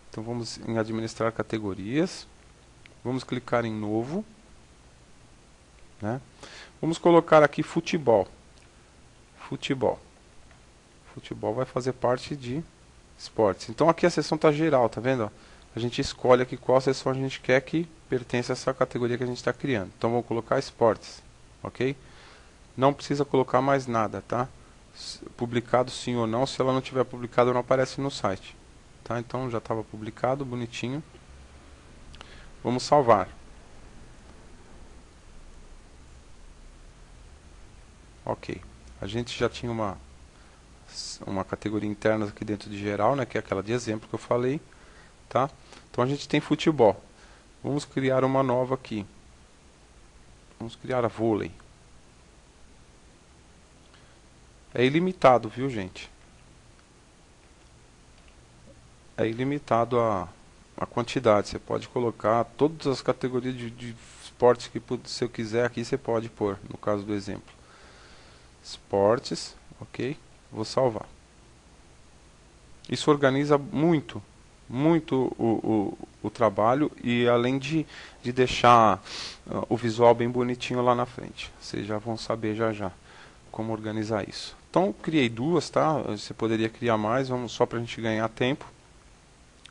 Então vamos em administrar categorias, vamos clicar em novo, né? Vamos colocar aqui futebol. Futebol. Futebol vai fazer parte de esportes. Então aqui a seção está geral, tá vendo? A gente escolhe aqui qual seção a gente quer que pertence a essa categoria que a gente está criando. Então vou colocar esportes, ok? Não precisa colocar mais nada, tá? Publicado sim ou não, se ela não tiver publicado não aparece no site, tá? Então já estava publicado, bonitinho. Vamos salvar. Ok. A gente já tinha uma categoria interna aqui dentro de geral, né, que é aquela de exemplo que eu falei, tá? Então a gente tem futebol. Vamos criar uma nova aqui. Vamos criar a vôlei. É ilimitado, viu, gente? É ilimitado a quantidade. Você pode colocar todas as categorias de esportes que se eu quiser aqui você pode pôr, no caso do exemplo. Esportes, ok? Vou salvar. Isso organiza muito o trabalho e além de deixar o visual bem bonitinho lá na frente. Vocês já vão saber já como organizar isso. Então criei duas, tá? Você poderia criar mais, vamos só para a gente ganhar tempo,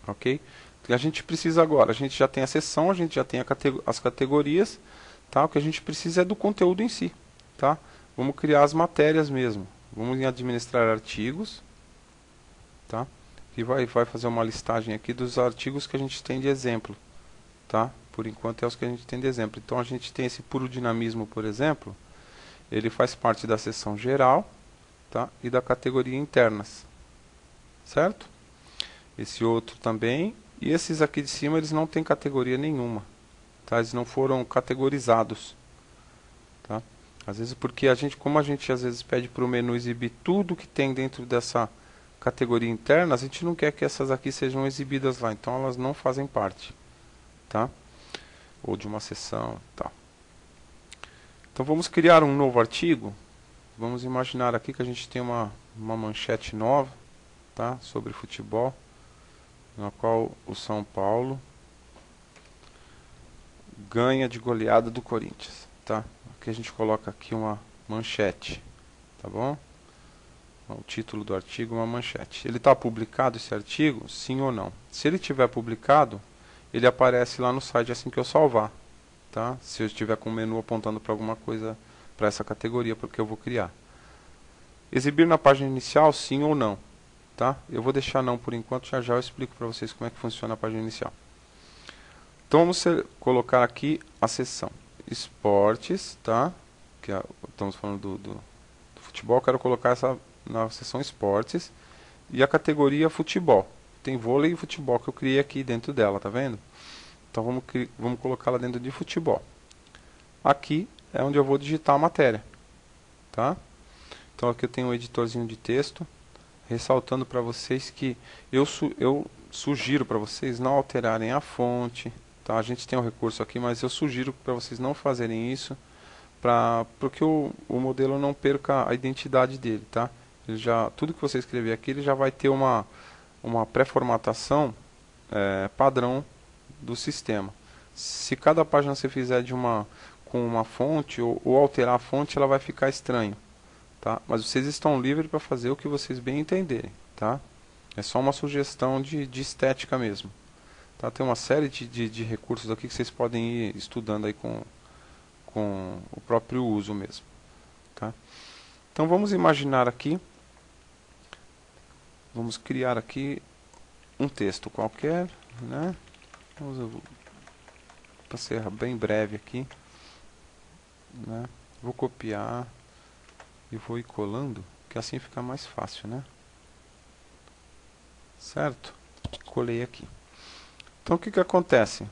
ok? A gente precisa agora, a gente já tem a seção, a gente já tem as categorias, tá? O que a gente precisa é do conteúdo em si, tá? Vamos criar as matérias mesmo. Vamos em administrar artigos, tá? E vai fazer uma listagem aqui dos artigos que a gente tem de exemplo, tá? Por enquanto é os que a gente tem de exemplo. Então a gente tem esse puro dinamismo, por exemplo, ele faz parte da seção geral, tá? E da categoria internas, certo? Esse outro também, e esses aqui de cima eles não têm categoria nenhuma, tá? Eles não foram categorizados, tá? Às vezes porque como a gente às vezes pede para o menu exibir tudo que tem dentro dessa categoria interna, a gente não quer que essas aqui sejam exibidas lá, então elas não fazem parte, tá? Ou de uma seção, tá? Então vamos criar um novo artigo. Vamos imaginar aqui que a gente tem uma manchete nova, tá? Sobre futebol, na qual o São Paulo ganha de goleada do Corinthians, tá? Aqui a gente coloca aqui uma manchete, tá bom? O título do artigo, uma manchete. Ele está publicado esse artigo? Sim ou não? Se ele tiver publicado, ele aparece lá no site assim que eu salvar, tá? Se eu estiver com o menu apontando para alguma coisa, para essa categoria, porque eu vou criar. Exibir na página inicial, sim ou não, tá? Eu vou deixar não por enquanto, já eu explico para vocês como é que funciona a página inicial. Então vamos colocar aqui a seção esportes, tá? Estamos falando do futebol, quero colocar essa na seção esportes e a categoria futebol. Tem vôlei e futebol que eu criei aqui dentro dela, tá vendo? Então vamos colocá-la dentro de futebol. Aqui é onde eu vou digitar a matéria, tá? Então aqui eu tenho um editorzinho de texto, ressaltando para vocês que eu sugiro para vocês não alterarem a fonte, tá? A gente tem um recurso aqui, mas eu sugiro para vocês não fazerem isso, para que o modelo não perca a identidade dele, tá? Tudo que você escrever aqui, ele já vai ter uma pré-formatação padrão do sistema. Se cada página você fizer com uma fonte ou alterar a fonte, ela vai ficar estranho, tá? Mas vocês estão livres para fazer o que vocês bem entenderem, tá? É só uma sugestão de estética mesmo, tá? Tem uma série de recursos aqui que vocês podem ir estudando aí com o próprio uso mesmo, tá? Então vamos imaginar aqui, vamos criar aqui um texto qualquer, né? Para ser bem breve aqui, né? Vou copiar e vou ir colando, que assim fica mais fácil, né? Certo? Colei aqui. Então o que acontece?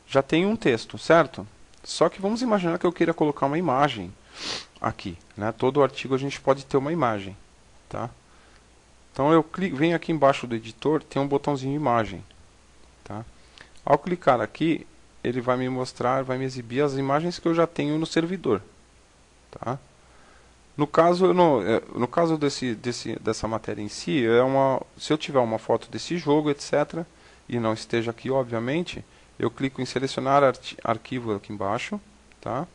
Já tem um texto, certo? Só que vamos imaginar que eu queira colocar uma imagem aqui, né? Todo artigo a gente pode ter uma imagem, tá? Então eu venho aqui embaixo do editor, tem um botãozinho imagem, tá? Ao clicar aqui, ele vai me mostrar, vai me exibir as imagens que eu já tenho no servidor, tá? No caso, no caso dessa matéria em si, se eu tiver uma foto desse jogo, etc., e não esteja aqui, obviamente, eu clico em selecionar arquivo aqui embaixo, tá?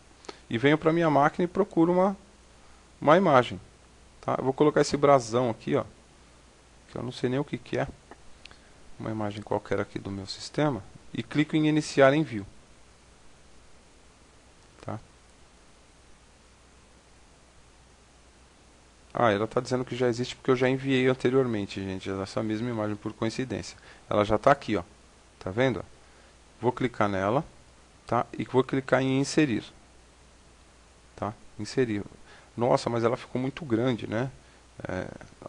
E venho para minha máquina e procuro uma imagem. Tá? Eu vou colocar esse brasão aqui, ó, que eu não sei nem o que é, uma imagem qualquer aqui do meu sistema, e clico em iniciar envio. Tá? Ah, ela está dizendo que já existe porque eu já enviei anteriormente, gente, essa mesma imagem por coincidência. Ela já está aqui, ó. Tá vendo? Vou clicar nela, tá? E vou clicar em inserir. Tá? Inserir. Nossa, mas ela ficou muito grande, né?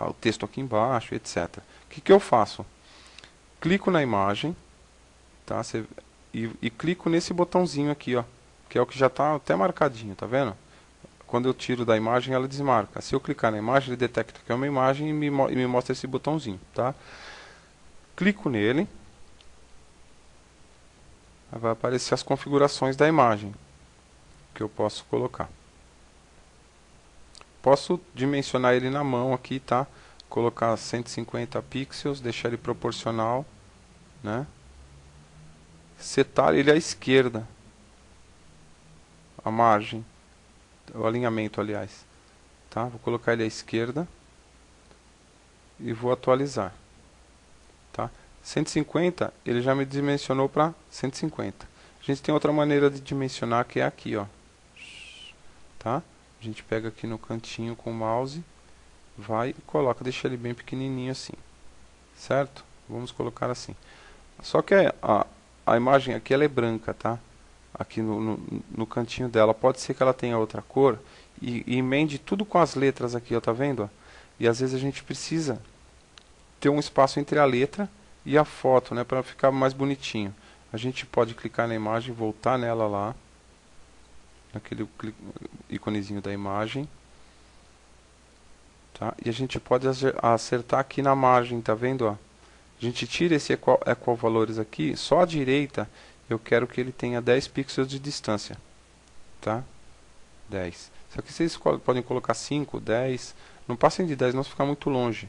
O texto aqui embaixo, etc. O que eu faço? Clico na imagem, tá? E clico nesse botãozinho aqui, ó, que é o que já está até marcadinho, tá vendo? Quando eu tiro da imagem, ela desmarca. Se eu clicar na imagem, ele detecta que é uma imagem e me mostra esse botãozinho, tá? Clico nele. Vai aparecer as configurações da imagem que eu posso colocar. Posso dimensionar ele na mão aqui, tá? Colocar 150 pixels, deixar ele proporcional, né? Setar ele à esquerda, a margem, o alinhamento, aliás, tá? Vou colocar ele à esquerda e vou atualizar, tá? 150, ele já me dimensionou para 150. A gente tem outra maneira de dimensionar que é aqui, ó, tá? A gente pega aqui no cantinho com o mouse, vai e coloca, deixa ele bem pequenininho assim, certo? Vamos colocar assim. Só que a imagem aqui ela é branca, tá? Aqui no cantinho dela. Pode ser que ela tenha outra cor e emende tudo com as letras aqui, ó, tá vendo? Ó? E às vezes a gente precisa ter um espaço entre a letra e a foto, né, para ficar mais bonitinho. A gente pode clicar na imagem, voltar nela lá, naquele íconezinho da imagem, tá? E a gente pode acertar aqui na margem, tá vendo? Ó? A gente tira esse equal valores aqui, só à direita eu quero que ele tenha 10 pixels de distância, tá? 10. Só que vocês podem colocar 5, 10, não passem de 10, não ficar muito longe,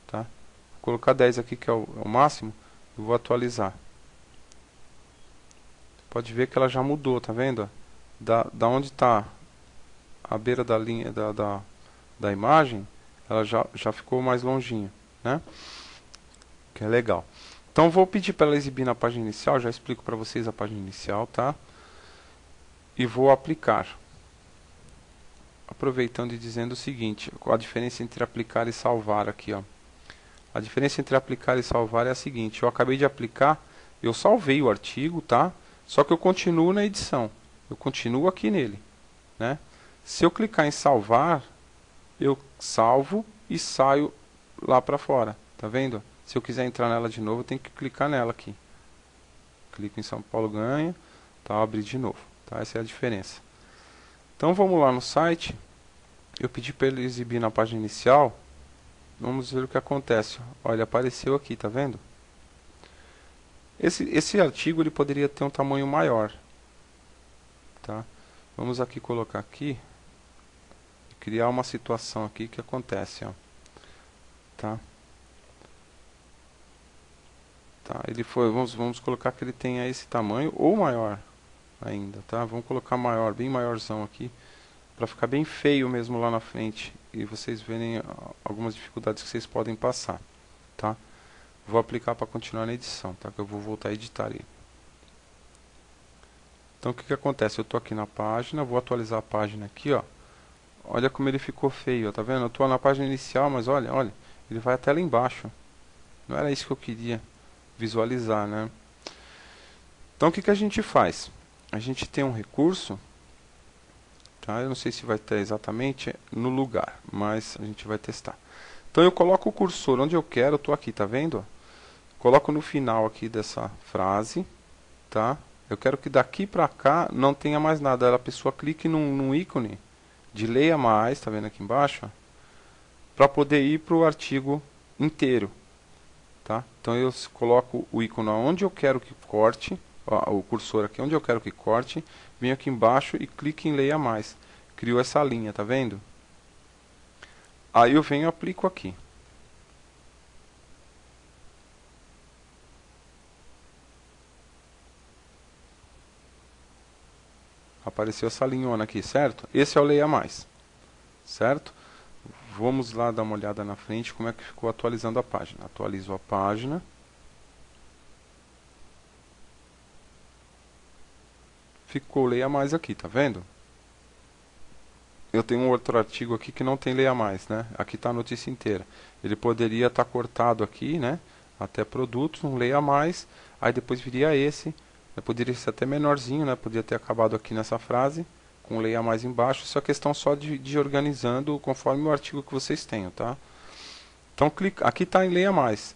tá? Vou colocar 10 aqui que é o máximo, e vou atualizar. Pode ver que ela já mudou, tá vendo? Da onde está a beira da linha da imagem, ela já ficou mais longinho, né? Que é legal. Então vou pedir para ela exibir na página inicial, já explico para vocês a página inicial, tá? E vou aplicar. Aproveitando e dizendo o seguinte, a diferença entre aplicar e salvar aqui, ó. A diferença entre aplicar e salvar é a seguinte, eu acabei de aplicar, eu salvei o artigo, tá? Só que eu continuo na edição, eu continuo aqui nele, né? Se eu clicar em salvar, eu salvo e saio lá para fora, tá vendo? Se eu quiser entrar nela de novo, eu tenho que clicar nela aqui. Clico em São Paulo ganha, tá? Abrir de novo, tá? Essa é a diferença. Então vamos lá no site. Eu pedi para ele exibir na página inicial. Vamos ver o que acontece. Olha, apareceu aqui, tá vendo? Esse artigo ele poderia ter um tamanho maior, tá? Vamos aqui colocar aqui, criar uma situação aqui que acontece, ó, tá? Tá, ele foi, vamos colocar que ele tenha esse tamanho ou maior ainda, tá? Vamos colocar maior, bem maiorzão aqui, para ficar bem feio mesmo lá na frente e vocês verem algumas dificuldades que vocês podem passar, tá? Vou aplicar para continuar na edição, tá? Que eu vou voltar a editar ele. Então o que acontece? Eu estou aqui na página, vou atualizar a página aqui, ó. Olha como ele ficou feio, ó, tá vendo? Eu estou na página inicial, mas olha, ele vai até lá embaixo. Não era isso que eu queria visualizar, né? Então o que a gente faz? A gente tem um recurso, tá? Eu não sei se vai ter exatamente no lugar, mas a gente vai testar. Então eu coloco o cursor onde eu quero, eu estou aqui, tá vendo? Coloco no final aqui dessa frase, tá? Eu quero que daqui para cá não tenha mais nada. A pessoa clique num ícone de leia mais, tá vendo aqui embaixo? Para poder ir para o artigo inteiro, tá? Então eu coloco o ícone onde eu quero que corte, ó, o cursor aqui onde eu quero que corte, venho aqui embaixo e clique em leia mais. Criou essa linha, tá vendo? Aí eu venho e aplico aqui. Apareceu essa linhona aqui, certo? Esse é o Leia Mais, certo? Vamos lá dar uma olhada na frente como é que ficou atualizando a página. Atualizo a página. Ficou Leia Mais aqui, tá vendo? Eu tenho um outro artigo aqui que não tem Leia Mais, né? Aqui está a notícia inteira. Ele poderia estar cortado aqui, né? Até produtos, um Leia Mais. Aí depois viria esse. Poderia ser até menorzinho, né? Podia ter acabado aqui nessa frase, com Leia Mais embaixo. Isso é questão só de ir organizando conforme o artigo que vocês tenham, tá? Então, clica, aqui está em Leia Mais.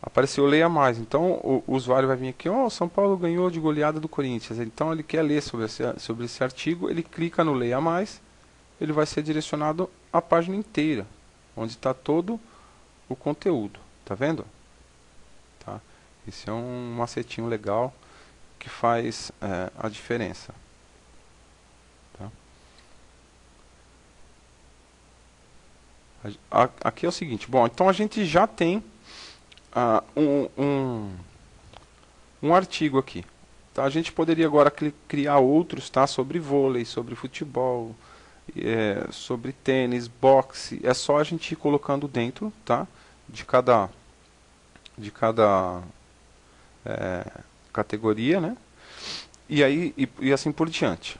Apareceu Leia Mais. Então, o usuário vai vir aqui, ó, São Paulo ganhou de goleada do Corinthians. Então, ele quer ler sobre esse artigo, ele clica no Leia Mais, ele vai ser direcionado à página inteira, onde está todo o conteúdo. Tá vendo? Tá? Esse é um macetinho legal que faz a diferença. Tá? Aqui é o seguinte, bom, então a gente já tem um artigo aqui. Tá? A gente poderia agora criar outros, tá? Sobre vôlei, sobre futebol, sobre tênis, boxe. É só a gente ir colocando dentro, tá? De cada categoria, né? E aí e assim por diante.